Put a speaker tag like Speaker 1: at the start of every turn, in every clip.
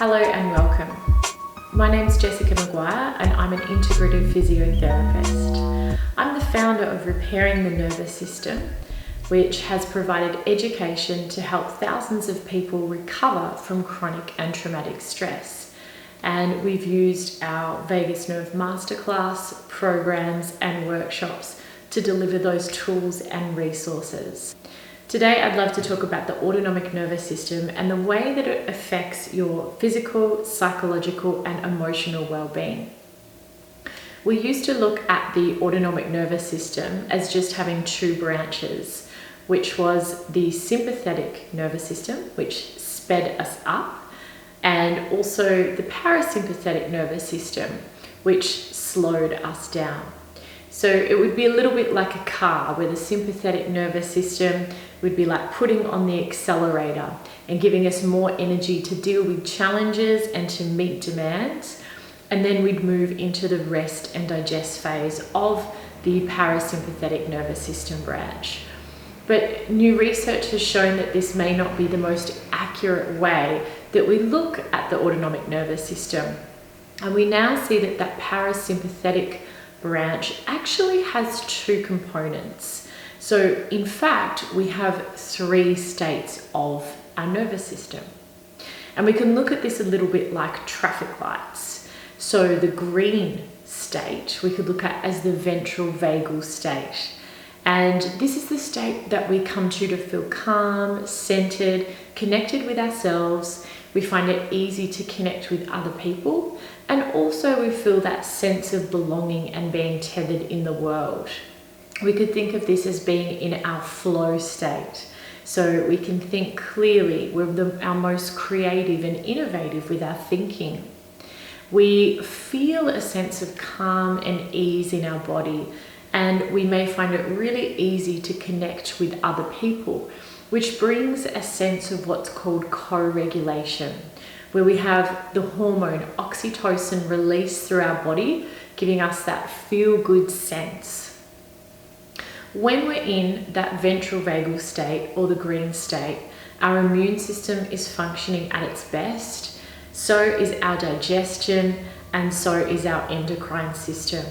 Speaker 1: Hello and welcome. My name is Jessica Maguire and I'm an integrative physiotherapist. I'm the founder of Repairing the Nervous System, which has provided education to help thousands of people recover from chronic and traumatic stress. And we've used our vagus nerve masterclass, programs and workshops to deliver those tools and resources. Today, I'd love to talk about the autonomic nervous system and the way that it affects your physical, psychological, and emotional well-being. We used to look at the autonomic nervous system as just having two branches, which was the sympathetic nervous system, which sped us up, and also the parasympathetic nervous system, which slowed us down. So it would be a little bit like a car where the sympathetic nervous system would be like putting on the accelerator and giving us more energy to deal with challenges and to meet demands. And then we'd move into the rest and digest phase of the parasympathetic nervous system branch. But new research has shown that this may not be the most accurate way that we look at the autonomic nervous system. And we now see that that parasympathetic branch actually has two components. So in fact, we have three states of our nervous system. And we can look at this a little bit like traffic lights. So the green state we could look at as the ventral vagal state. And this is the state that we come to feel calm, centered, connected with ourselves. We find it easy to connect with other people. And also we feel that sense of belonging and being tethered in the world. We could think of this as being in our flow state. So we can think clearly, we're our most creative and innovative with our thinking. We feel a sense of calm and ease in our body, and we may find it really easy to connect with other people, which brings a sense of what's called co-regulation, where we have the hormone oxytocin released through our body, giving us that feel-good sense. When we're in that ventral vagal state or the green state, our immune system is functioning at its best, so is our digestion, and so is our endocrine system.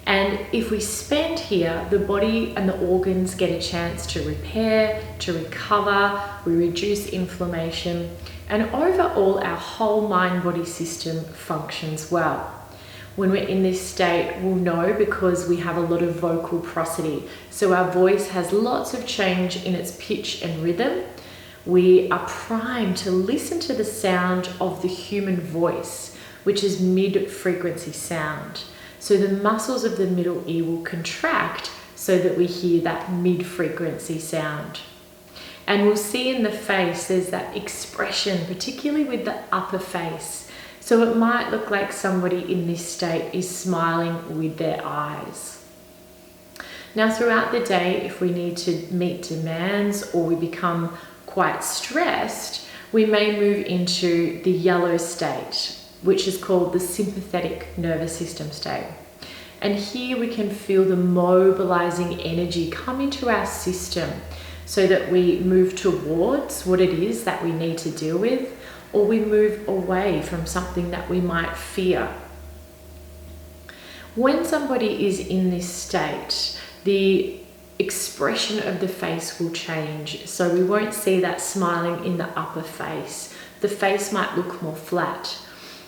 Speaker 1: And if we spend here, the body and the organs get a chance to repair, to recover, we reduce inflammation, and overall our whole mind-body system functions well. When we're in this state, we'll know because we have a lot of vocal prosody. So our voice has lots of change in its pitch and rhythm. We are primed to listen to the sound of the human voice, which is mid-frequency sound. So the muscles of the middle ear will contract so that we hear that mid-frequency sound. And we'll see in the face, there's that expression, particularly with the upper face. So it might look like somebody in this state is smiling with their eyes. Now throughout the day, if we need to meet demands or we become quite stressed, we may move into the yellow state, which is called the sympathetic nervous system state. And here we can feel the mobilizing energy come into our system so that we move towards what it is that we need to deal with, or we move away from something that we might fear. When somebody is in this state, the expression of the face will change. So we won't see that smiling in the upper face. The face might look more flat.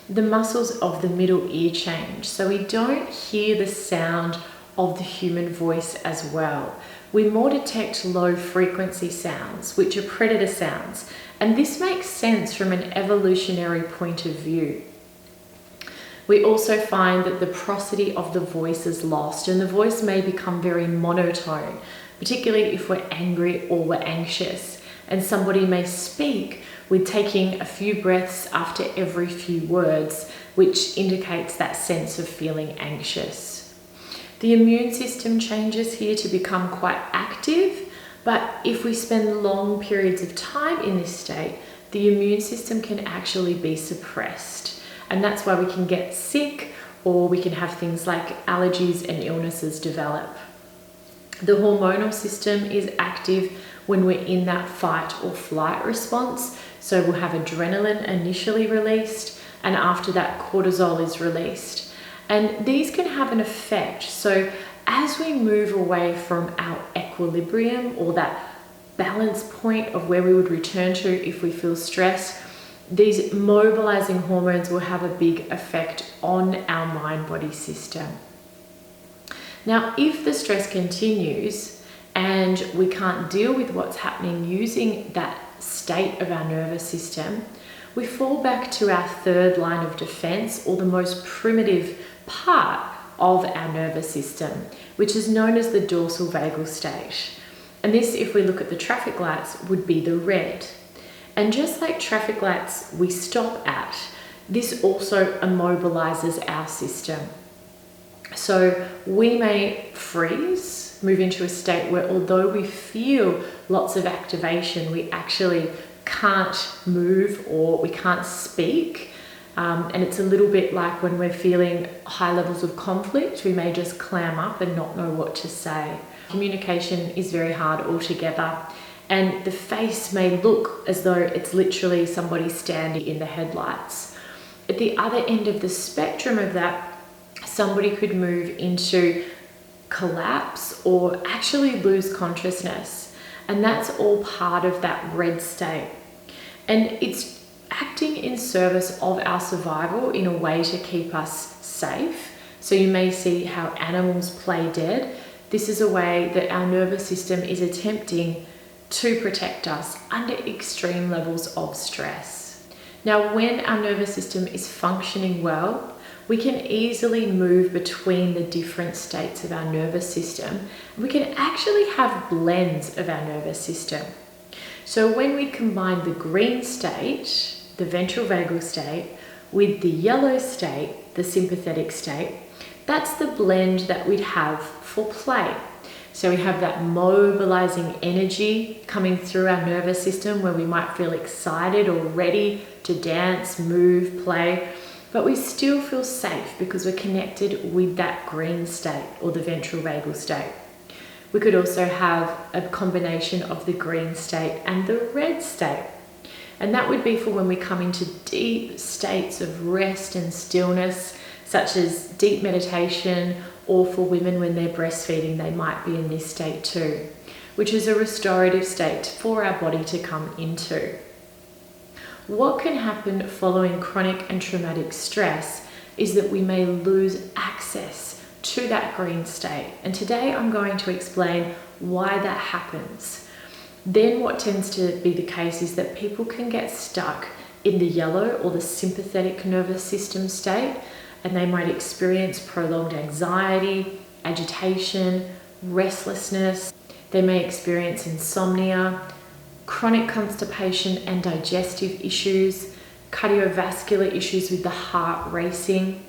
Speaker 1: The muscles of the middle ear change. So we don't hear the sound of the human voice as well. We more detect low frequency sounds, which are predator sounds. And this makes sense from an evolutionary point of view. We also find that the prosody of the voice is lost and the voice may become very monotone, particularly if we're angry or we're anxious. And somebody may speak with taking a few breaths after every few words, which indicates that sense of feeling anxious. The immune system changes here to become quite active. But if we spend long periods of time in this state, the immune system can actually be suppressed. And that's why we can get sick, or we can have things like allergies and illnesses develop. The hormonal system is active when we're in that fight or flight response. So we'll have adrenaline initially released, and after that cortisol is released. And these can have an effect. So as we move away from our equilibrium, or that balance point of where we would return to if we feel stress, these mobilizing hormones will have a big effect on our mind-body system. Now, if the stress continues and we can't deal with what's happening using that state of our nervous system, we fall back to our third line of defense, or the most primitive part of our nervous system, which is known as the dorsal vagal state. And this, if we look at the traffic lights, would be the red. And just like traffic lights we stop at, this also immobilizes our system. So we may freeze, move into a state where, although we feel lots of activation, we actually can't move or we can't speak. And it's a little bit like when we're feeling high levels of conflict, we may just clam up and not know what to say. Communication is very hard altogether. And the face may look as though it's literally somebody standing in the headlights. At the other end of the spectrum of that, somebody could move into collapse or actually lose consciousness. And that's all part of that red state. And it's acting in service of our survival in a way to keep us safe. So you may see how animals play dead. This is a way that our nervous system is attempting to protect us under extreme levels of stress. Now, when our nervous system is functioning well, we can easily move between the different states of our nervous system. We can actually have blends of our nervous system. So when we combine the green state, the ventral vagal state, with the yellow state, the sympathetic state, that's the blend that we'd have for play. So we have that mobilizing energy coming through our nervous system where we might feel excited or ready to dance, move, play, but we still feel safe because we're connected with that green state or the ventral vagal state. We could also have a combination of the green state and the red state. And that would be for when we come into deep states of rest and stillness, such as deep meditation, or for women when they're breastfeeding, they might be in this state too, which is a restorative state for our body to come into. What can happen following chronic and traumatic stress is that we may lose access to that green state. And today I'm going to explain why that happens. Then what tends to be the case is that people can get stuck in the yellow or the sympathetic nervous system state, and they might experience prolonged anxiety, agitation, restlessness. They may experience insomnia, chronic constipation and digestive issues, cardiovascular issues with the heart racing.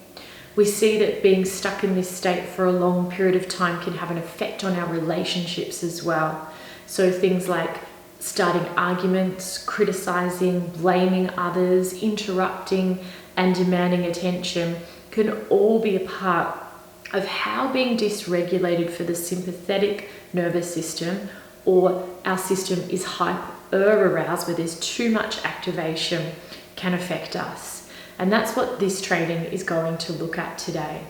Speaker 1: We see that being stuck in this state for a long period of time can have an effect on our relationships as well. So things like starting arguments, criticizing, blaming others, interrupting, and demanding attention can all be a part of how being dysregulated for the sympathetic nervous system, or our system is hyper-aroused where there's too much activation, can affect us. And that's what this training is going to look at today.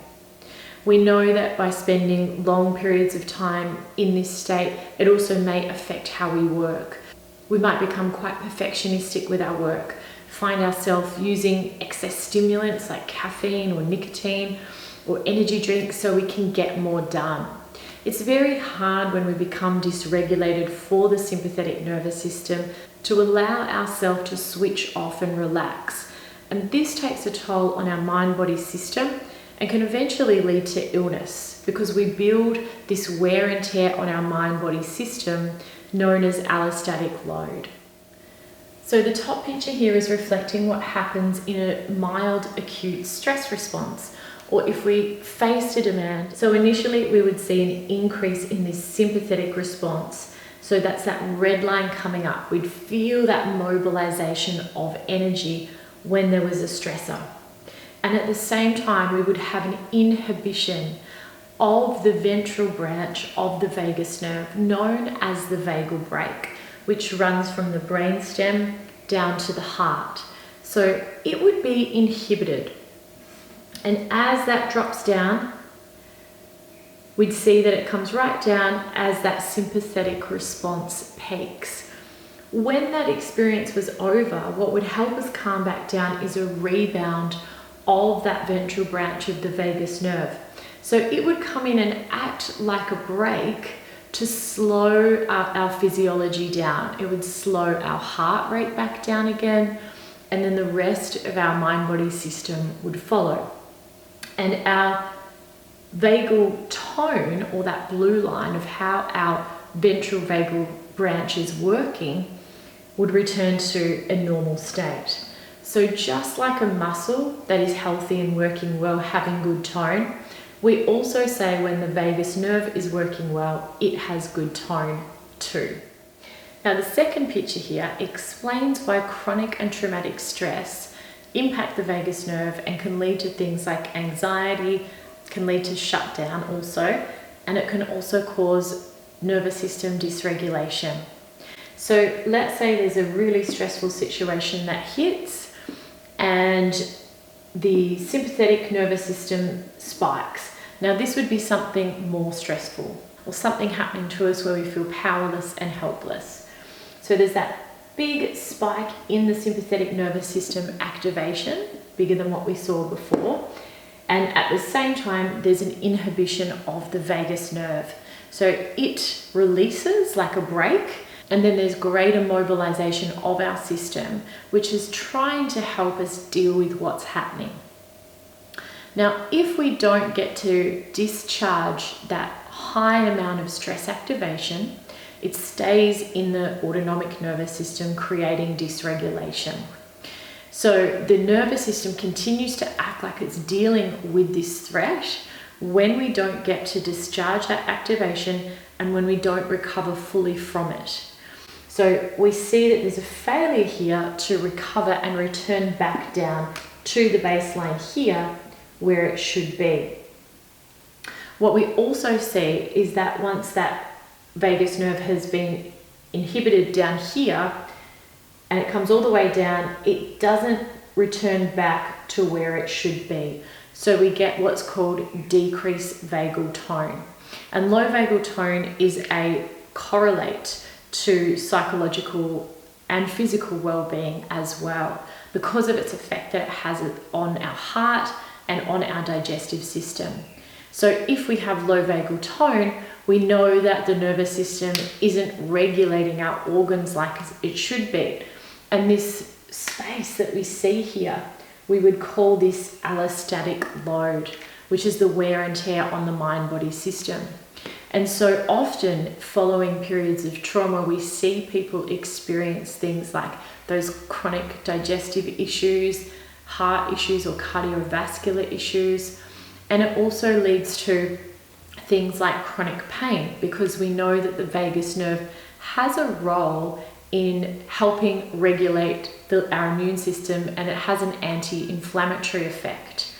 Speaker 1: We know that by spending long periods of time in this state, it also may affect how we work. We might become quite perfectionistic with our work, find ourselves using excess stimulants like caffeine or nicotine or energy drinks so we can get more done. It's very hard when we become dysregulated for the sympathetic nervous system to allow ourselves to switch off and relax. And this takes a toll on our mind-body system and can eventually lead to illness because we build this wear and tear on our mind-body system known as allostatic load. So the top picture here is reflecting what happens in a mild acute stress response, or if we faced a demand. So initially we would see an increase in this sympathetic response. So that's that red line coming up. We'd feel that mobilization of energy when there was a stressor. And at the same time, we would have an inhibition of the ventral branch of the vagus nerve, known as the vagal brake, which runs from the brainstem down to the heart. So it would be inhibited. And as that drops down, we'd see that it comes right down as that sympathetic response peaks. When that experience was over, what would help us calm back down is a rebound of that ventral branch of the vagus nerve. So it would come in and act like a brake to slow our physiology down. It would slow our heart rate back down again, and then the rest of our mind-body system would follow. And our vagal tone, or that blue line of how our ventral vagal branch is working, would return to a normal state. So just like a muscle that is healthy and working well, having good tone, we also say when the vagus nerve is working well, it has good tone too. Now the second picture here explains why chronic and traumatic stress impact the vagus nerve and can lead to things like anxiety, can lead to shutdown also, and it can also cause nervous system dysregulation. So let's say there's a really stressful situation that hits and the sympathetic nervous system spikes. Now this would be something more stressful, or something happening to us where we feel powerless and helpless. So there's that big spike in the sympathetic nervous system activation, bigger than what we saw before. And at the same time, there's an inhibition of the vagus nerve. So it releases like a brake, and then there's greater mobilization of our system, which is trying to help us deal with what's happening. Now, if we don't get to discharge that high amount of stress activation, it stays in the autonomic nervous system, creating dysregulation. So the nervous system continues to act like it's dealing with this threat when we don't get to discharge that activation and when we don't recover fully from it. So we see that there's a failure here to recover and return back down to the baseline here where it should be. What we also see is that once that vagus nerve has been inhibited down here and it comes all the way down, it doesn't return back to where it should be. So we get what's called decreased vagal tone. And low vagal tone is a correlate to psychological and physical well-being as well, because of its effect that it has on our heart and on our digestive system. So if we have low vagal tone, we know that the nervous system isn't regulating our organs like it should be. And this space that we see here, we would call this allostatic load, which is the wear and tear on the mind-body system. And so often following periods of trauma, we see people experience things like those chronic digestive issues, heart issues or cardiovascular issues. And it also leads to things like chronic pain, because we know that the vagus nerve has a role in helping regulate our immune system, and it has an anti-inflammatory effect.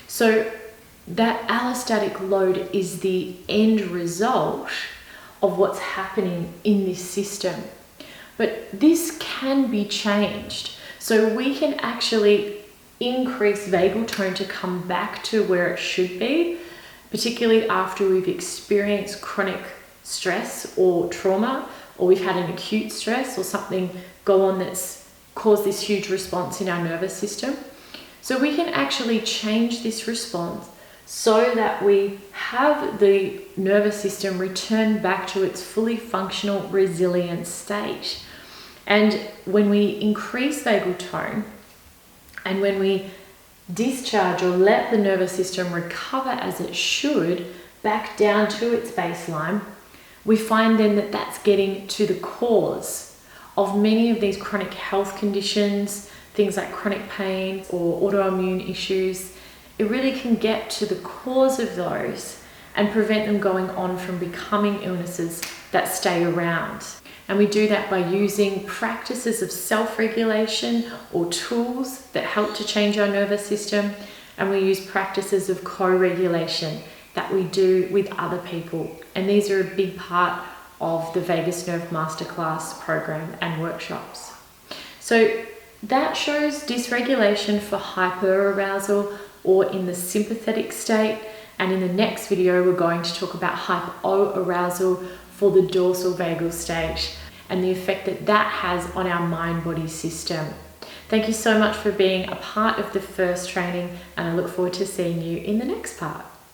Speaker 1: So that allostatic load is the end result of what's happening in this system. But this can be changed. So we can actually increase vagal tone to come back to where it should be, particularly after we've experienced chronic stress or trauma, or we've had an acute stress or something go on that's caused this huge response in our nervous system. So we can actually change this response so that we have the nervous system return back to its fully functional, resilient state. And when we increase vagal tone, and when we discharge or let the nervous system recover as it should back down to its baseline, we find then that that's getting to the cause of many of these chronic health conditions, things like chronic pain or autoimmune issues. It really can get to the cause of those and prevent them going on from becoming illnesses that stay around. And we do that by using practices of self-regulation or tools that help to change our nervous system. And we use practices of co-regulation that we do with other people. And these are a big part of the Vagus Nerve Masterclass program and workshops. So that shows dysregulation for hyperarousal or in the sympathetic state. And in the next video, we're going to talk about hypoarousal for the dorsal vagal state and the effect that that has on our mind-body system. Thank you so much for being a part of the first training, and I look forward to seeing you in the next part.